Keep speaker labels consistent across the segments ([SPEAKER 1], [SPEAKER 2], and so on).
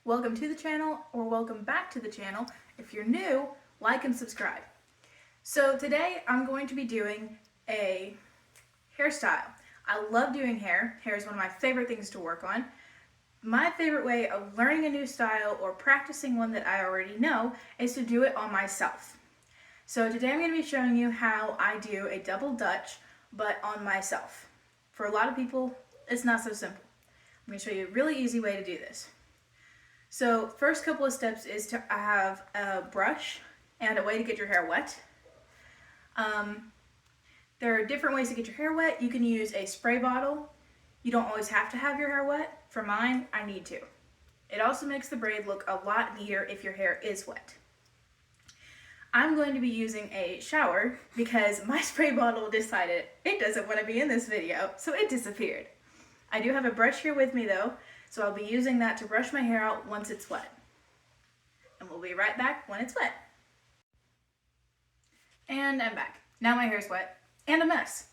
[SPEAKER 1] welcome to the channel or welcome back to the channel. If you're new, like and subscribe. So today I'm going to be doing a hairstyle. I love doing hair. Hair is one of my favorite things to work on. My favorite way of learning a new style or practicing one that I already know is to do it on myself. So today I'm going to be showing you how I do a double Dutch, but on myself. For a lot of people, it's not so simple. I'm going to show you a really easy way to do this. So first couple of steps is to have a brush and a way to get your hair wet. There are different ways to get your hair wet. You can use a spray bottle. You don't always have to have your hair wet. For mine, I need to. It also makes the braid look a lot neater if your hair is wet. I'm going to be using a shower because my spray bottle decided it doesn't want to be in this video, so it disappeared. I do have a brush here with me though, so I'll be using that to brush my hair out once it's wet. And we'll be right back when it's wet. And I'm back. Now my hair's wet and a mess.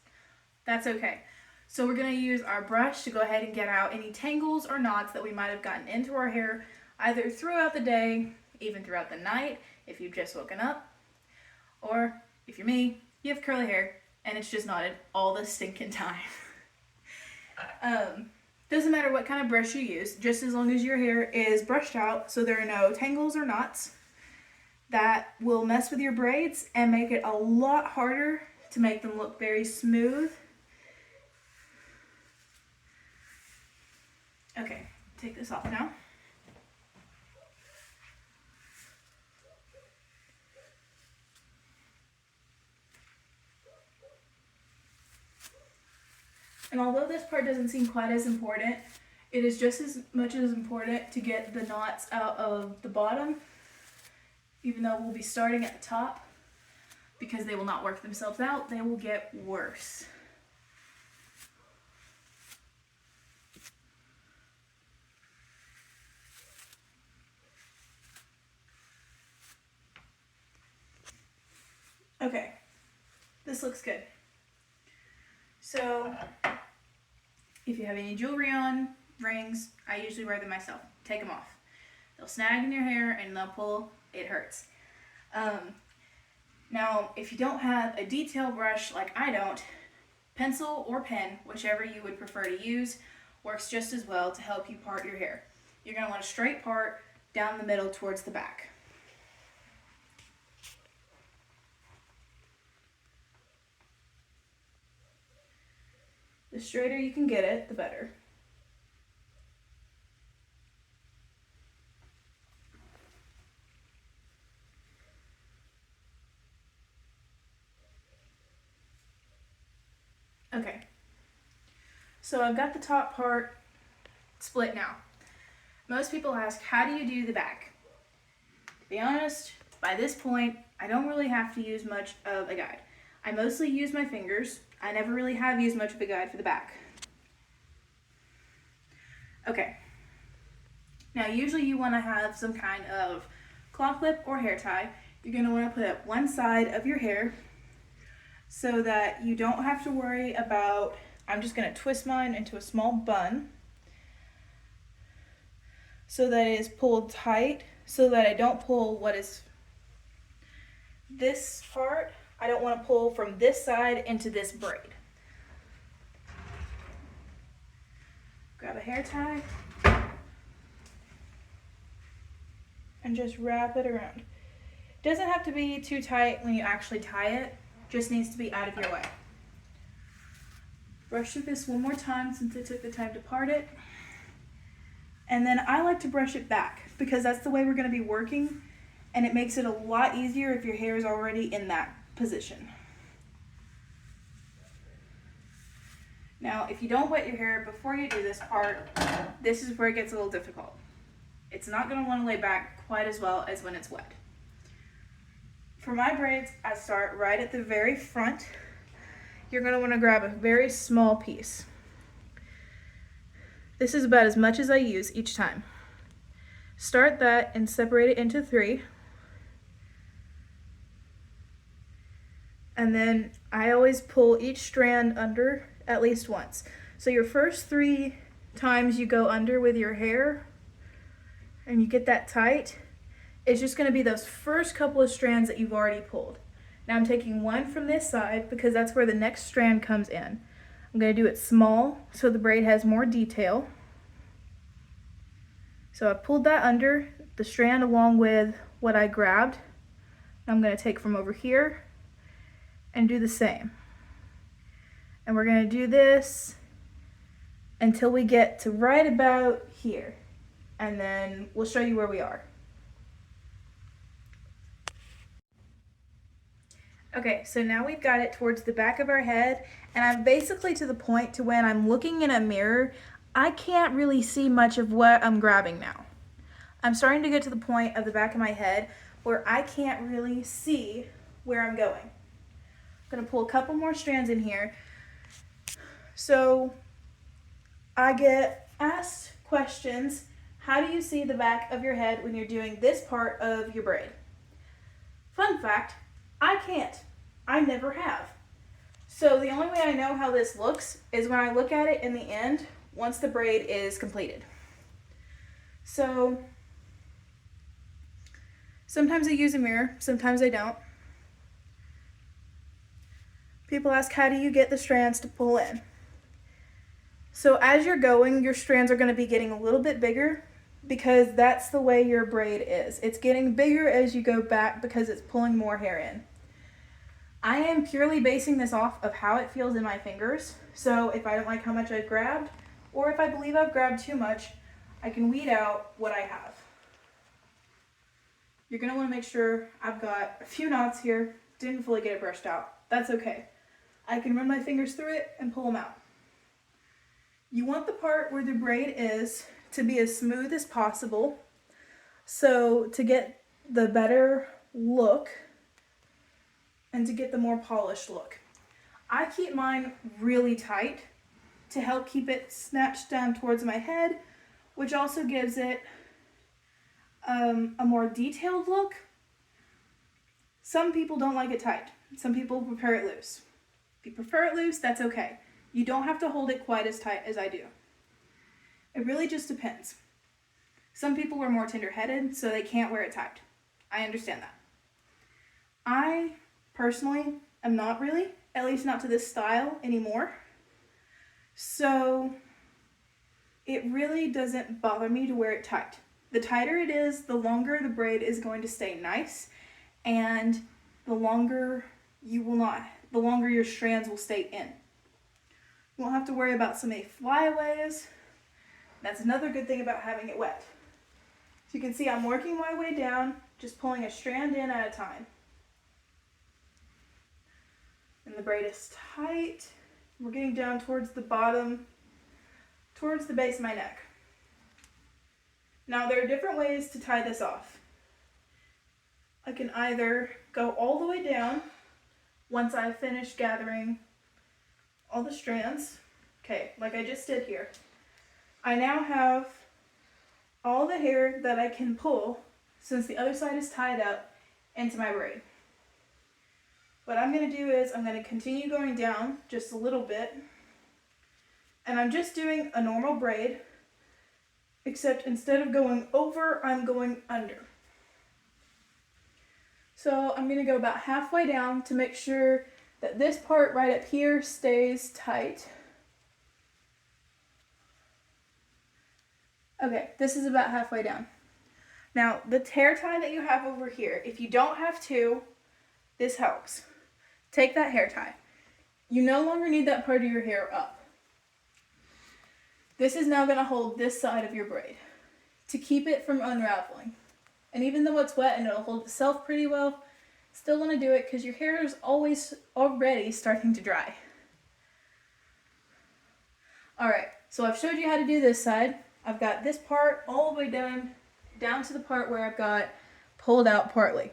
[SPEAKER 1] That's okay. So we're going to use our brush to go ahead and get out any tangles or knots that we might have gotten into our hair, either throughout the day, even throughout the night, if you've just woken up, or if you're me, you have curly hair and it's just knotted all the stinking time. Doesn't matter what kind of brush you use, just as long as your hair is brushed out so there are no tangles or knots that will mess with your braids and make it a lot harder to make them look very smooth. Okay, take this off now. And although this part doesn't seem quite as important, it is just as much as important to get the knots out of the bottom, even though we'll be starting at the top, because they will not work themselves out, they will get worse. Okay, this looks good. So, if you have any jewelry on, rings, I usually wear them myself. Take them off. They'll snag in your hair and they'll pull. It hurts. Now, if you don't have a detail brush like I don't, pencil or pen, whichever you would prefer to use, works just as well to help you part your hair. You're going to want a straight part down the middle towards the back. The straighter you can get it, the better. Okay, so I've got the top part split now. Most people ask, how do you do the back? To be honest, by this point, I don't really have to use much of a guide. I mostly use my fingers. I never really have used much of a guide for the back. Okay, now usually you want to have some kind of claw clip or hair tie. You're going to want to put up one side of your hair so that you don't have to worry about, I'm just going to twist mine into a small bun so that it is pulled tight, so that I don't pull what is this part. I don't want to pull from this side into this braid. Grab a hair tie and just wrap it around. It doesn't have to be too tight when you actually tie it, just needs to be out of your way. Brush through this one more time since I took the time to part it. And then I like to brush it back because that's the way we're going to be working, and it makes it a lot easier if your hair is already in that position. Now, if you don't wet your hair before you do this part, this is where it gets a little difficult. It's not going to want to lay back quite as well as when it's wet. For my braids, I start right at the very front. You're going to want to grab a very small piece. This is about as much as I use each time. Start that and separate it into 3. And then I always pull each strand under at least once. So your first 3 times you go under with your hair, and you get that tight, it's just going to be those first couple of strands that you've already pulled. Now I'm taking one from this side because that's where the next strand comes in. I'm going to do it small so the braid has more detail. So I pulled that under the strand along with what I grabbed. I'm going to take from over here and do the same. And we're going to do this until we get to right about here. And then we'll show you where we are. Okay, so now we've got it towards the back of our head, and I'm basically to the point to when I'm looking in a mirror, I can't really see much of what I'm grabbing now. I'm starting to get to the point of the back of my head where I can't really see where I'm going. I'm gonna pull a couple more strands in here. So I get asked questions, how do you see the back of your head when you're doing this part of your braid? Fun fact, I can't. I never have. So the only way I know how this looks is when I look at it in the end, once the braid is completed. So sometimes I use a mirror, sometimes I don't. People ask, how do you get the strands to pull in? So as you're going, your strands are going to be getting a little bit bigger because that's the way your braid is. It's getting bigger as you go back because it's pulling more hair in. I am purely basing this off of how it feels in my fingers. So if I don't like how much I've grabbed, or if I believe I've grabbed too much, I can weed out what I have. You're going to want to make sure I've got a few knots here, didn't fully get it brushed out. That's okay. I can run my fingers through it and pull them out. You want the part where the braid is to be as smooth as possible. So to get the better look and to get the more polished look. I keep mine really tight to help keep it snatched down towards my head, which also gives it a more detailed look. Some people don't like it tight. Some people prefer it loose. If you prefer it loose, that's okay. You don't have to hold it quite as tight as I do. It really just depends. Some people are more tender-headed, so they can't wear it tight. I understand that. I personally am not really, at least not to this style anymore. So it really doesn't bother me to wear it tight. The tighter it is, the longer the braid is going to stay nice, and the longer your strands will stay in. You won't have to worry about so many flyaways. That's another good thing about having it wet. So you can see I'm working my way down, just pulling a strand in at a time. And the braid is tight. We're getting down towards the bottom, towards the base of my neck. Now there are different ways to tie this off. I can either go all the way down once I've finished gathering all the strands. Okay, like I just did here. I now have all the hair that I can pull, since the other side is tied up, into my braid. What I'm going to do is I'm going to continue going down just a little bit, and I'm just doing a normal braid, except instead of going over, I'm going under. So I'm going to go about halfway down to make sure that this part right up here stays tight. Okay, this is about halfway down. Now, the hair tie that you have over here, if you don't have two, this helps. Take that hair tie. You no longer need that part of your hair up. This is now going to hold this side of your braid to keep it from unraveling. And even though it's wet and it'll hold itself pretty well, still want to do it because your hair is always already starting to dry. Alright, so I've showed you how to do this side. I've got this part all the way down to the part where I've got pulled out partly.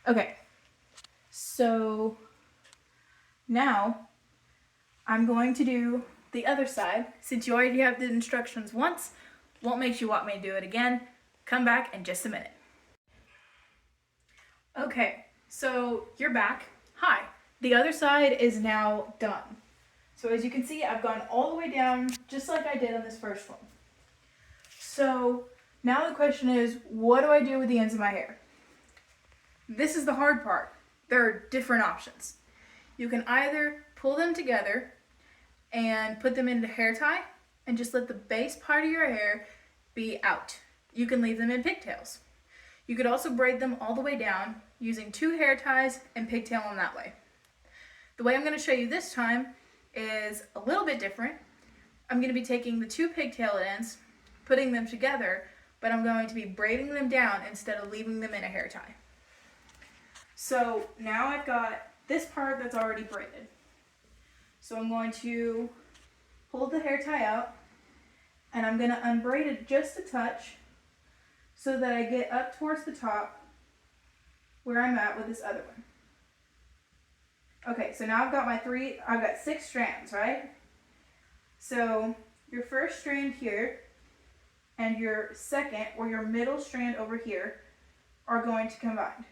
[SPEAKER 1] Okay, so now I'm going to do the other side. Since you already have the instructions once, won't make you want me to do it again. Come back in just a minute. Okay, so you're back. Hi, the other side is now done. So as you can see, I've gone all the way down just like I did on this first one. So Now the question is, what do I do with the ends of my hair? This is the hard part. There are different options. You can either pull them together and put them into hair tie and just let the base part of your hair be out. You can leave them in pigtails. You could also braid them all the way down using 2 hair ties and pigtail them that way. The way I'm going to show you this time is a little bit different. I'm going to be taking the 2 pigtail ends, putting them together, but I'm going to be braiding them down instead of leaving them in a hair tie. So now I've got this part that's already braided. So I'm going to pull the hair tie out and I'm going to unbraid it just a touch so that I get up towards the top where I'm at with this other one. Okay, so now I've got 6 strands, right? So your first strand here and your second or your middle strand over here are going to combine.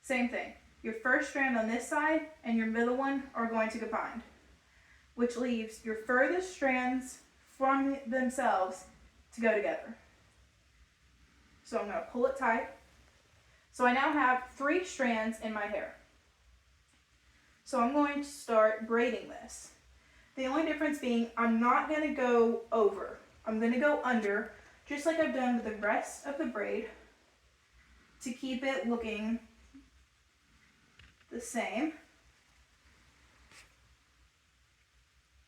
[SPEAKER 1] Same thing. Your first strand on this side and your middle one are going to combine, which leaves your furthest strands from themselves to go together. So I'm going to pull it tight. So I now have 3 strands in my hair. So I'm going to start braiding this. The only difference being I'm not going to go over. I'm going to go under, just like I've done with the rest of the braid, to keep it looking the same.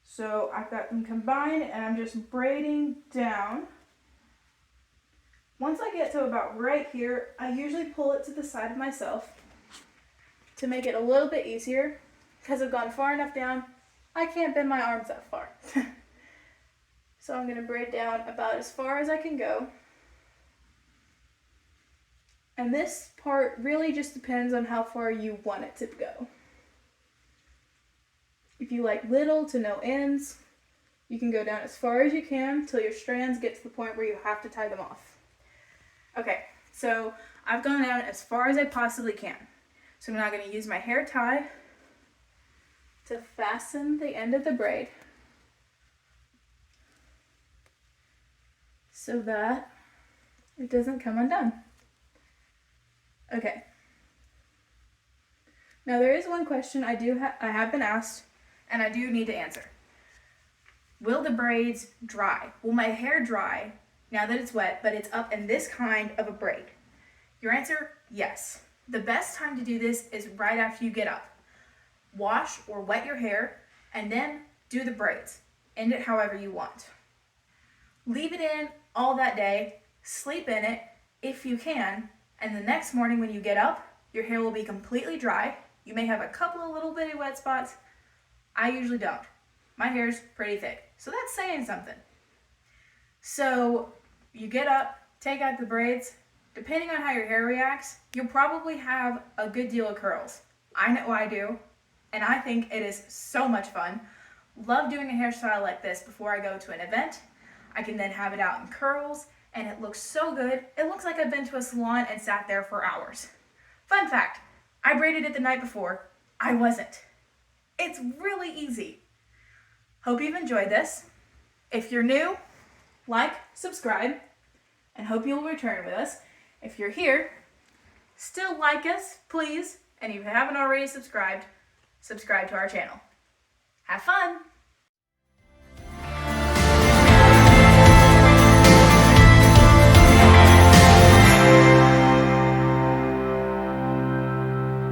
[SPEAKER 1] So I've got them combined and I'm just braiding down. Once I get to about right here, I usually pull it to the side of myself to make it a little bit easier because I've gone far enough down, I can't bend my arms that far. So I'm going to braid down about as far as I can go. And this part really just depends on how far you want it to go. If you like little to no ends, you can go down as far as you can till your strands get to the point where you have to tie them off. Okay, so I've gone down as far as I possibly can. So I'm now going to use my hair tie to fasten the end of the braid so that it doesn't come undone. Okay. Now there is one question I have been asked and I do need to answer. Will the braids dry? Will my hair dry now that it's wet, but it's up in this kind of a braid? Your answer, yes. The best time to do this is right after you get up. Wash or wet your hair and then do the braids. End it however you want. Leave it in all that day, sleep in it if you can, and the next morning when you get up, your hair will be completely dry. You may have a couple of little bitty wet spots. I usually don't. My hair's pretty thick, so that's saying something. So you get up, take out the braids. Depending on how your hair reacts, you'll probably have a good deal of curls. I know I do, and I think it is so much fun. Love doing a hairstyle like this before I go to an event. I can then have it out in curls, and it looks so good. It looks like I've been to a salon and sat there for hours. Fun fact, I braided it the night before. I wasn't. It's really easy. Hope you've enjoyed this. If you're new, like, subscribe, and hope you'll return with us. If you're here, still like us, please. And if you haven't already subscribed, subscribe to our channel. Have fun!